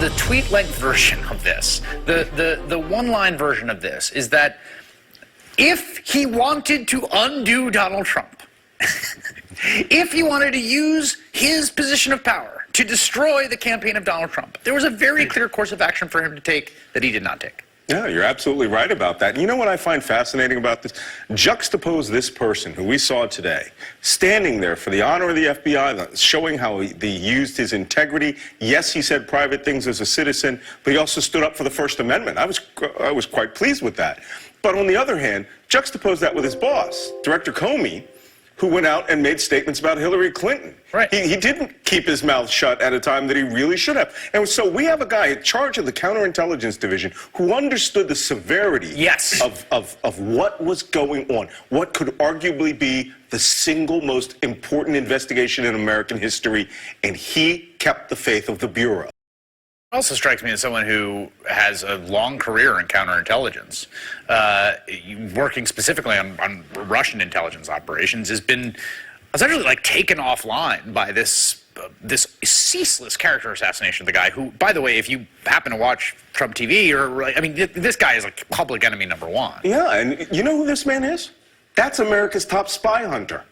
the tweet-length version of this, the one-line version of this, is that if he wanted to undo Donald Trump, if he wanted to use his position of power to destroy the campaign of Donald Trump, there was a very clear course of action for him to take that he did not take. Yeah, you're absolutely right about that. And you know what I find fascinating about this? Juxtapose this person who we saw today, standing there for the honor of the FBI, showing how he used his integrity. Yes, he said private things as a citizen, but he also stood up for the First Amendment. I was quite pleased with that. But on the other hand, juxtapose that with his boss, Director Comey, who went out and made statements about Hillary Clinton. Right. He didn't keep his mouth shut at a time that he really should have. And so we have a guy in charge of the counterintelligence division who understood the severity of what was going on, what could arguably be the single most important investigation in American history, and he kept the faith of the Bureau. It also strikes me as someone who has a long career in counterintelligence, working specifically on Russian intelligence operations, has been essentially like taken offline by this ceaseless character assassination of the guy who, by the way, if you happen to watch Trump TV, this guy is like public enemy number one. Yeah, and you know who this man is? That's America's top spy hunter.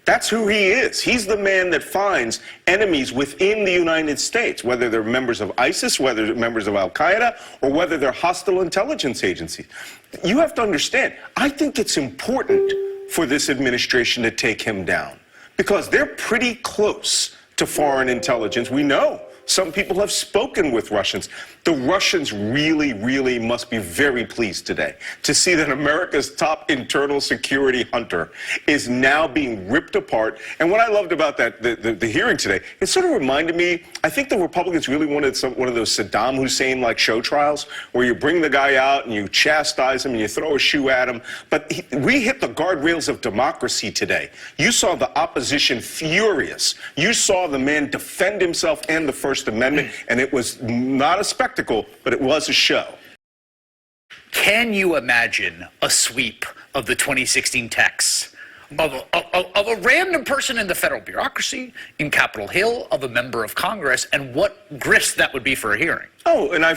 That's who he is. He's the man that finds enemies within the United States, whether they're members of ISIS, whether they're members of Al-Qaeda, or whether they're hostile intelligence agencies. You have to understand, I think it's important for this administration to take him down because they're pretty close to foreign intelligence. We know some people have spoken with Russians. The Russians really, really must be very pleased today to see that America's top internal security hunter is now being ripped apart. And what I loved about that, the hearing today, it sort of reminded me, I think the Republicans really wanted one of those Saddam Hussein-like show trials where you bring the guy out and you chastise him and you throw a shoe at him. But we hit the guardrails of democracy today. You saw the opposition furious. You saw the man defend himself and the First Amendment, and it was not a spectacle, but it was a show. Can you imagine a sweep of the 2016 texts of a random person in the federal bureaucracy, in Capitol Hill, of a member of Congress, and what grist that would be for a hearing? Oh, and I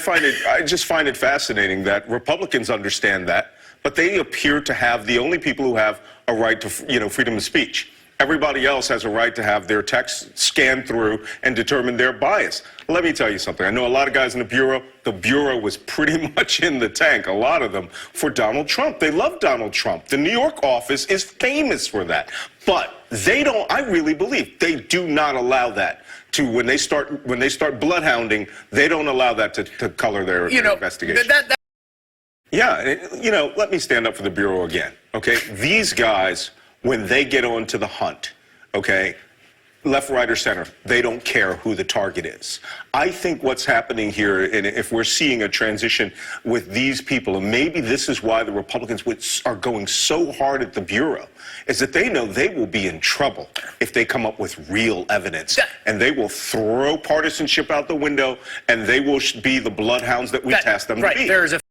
just find it fascinating that Republicans understand that, but they appear to have the only people who have a right to, freedom of speech. Everybody else has a right to have their texts scanned through and determine their bias. Let me tell you something. I know a lot of guys in the Bureau. The Bureau was pretty much in the tank, a lot of them, for Donald Trump. They love Donald Trump. The New York office is famous for that. But they don't, I really believe, they do not allow that to, when they start bloodhounding, they don't allow that to color their investigation. Yeah, let me stand up for the Bureau again, okay? These guys, when they get onto the hunt, okay, left, right, or center, they don't care who the target is. I think what's happening here, and if we're seeing a transition with these people, and maybe this is why the Republicans are going so hard at the Bureau, is that they know they will be in trouble if they come up with real evidence. And they will throw partisanship out the window, and they will be the bloodhounds that we task them to be. There is a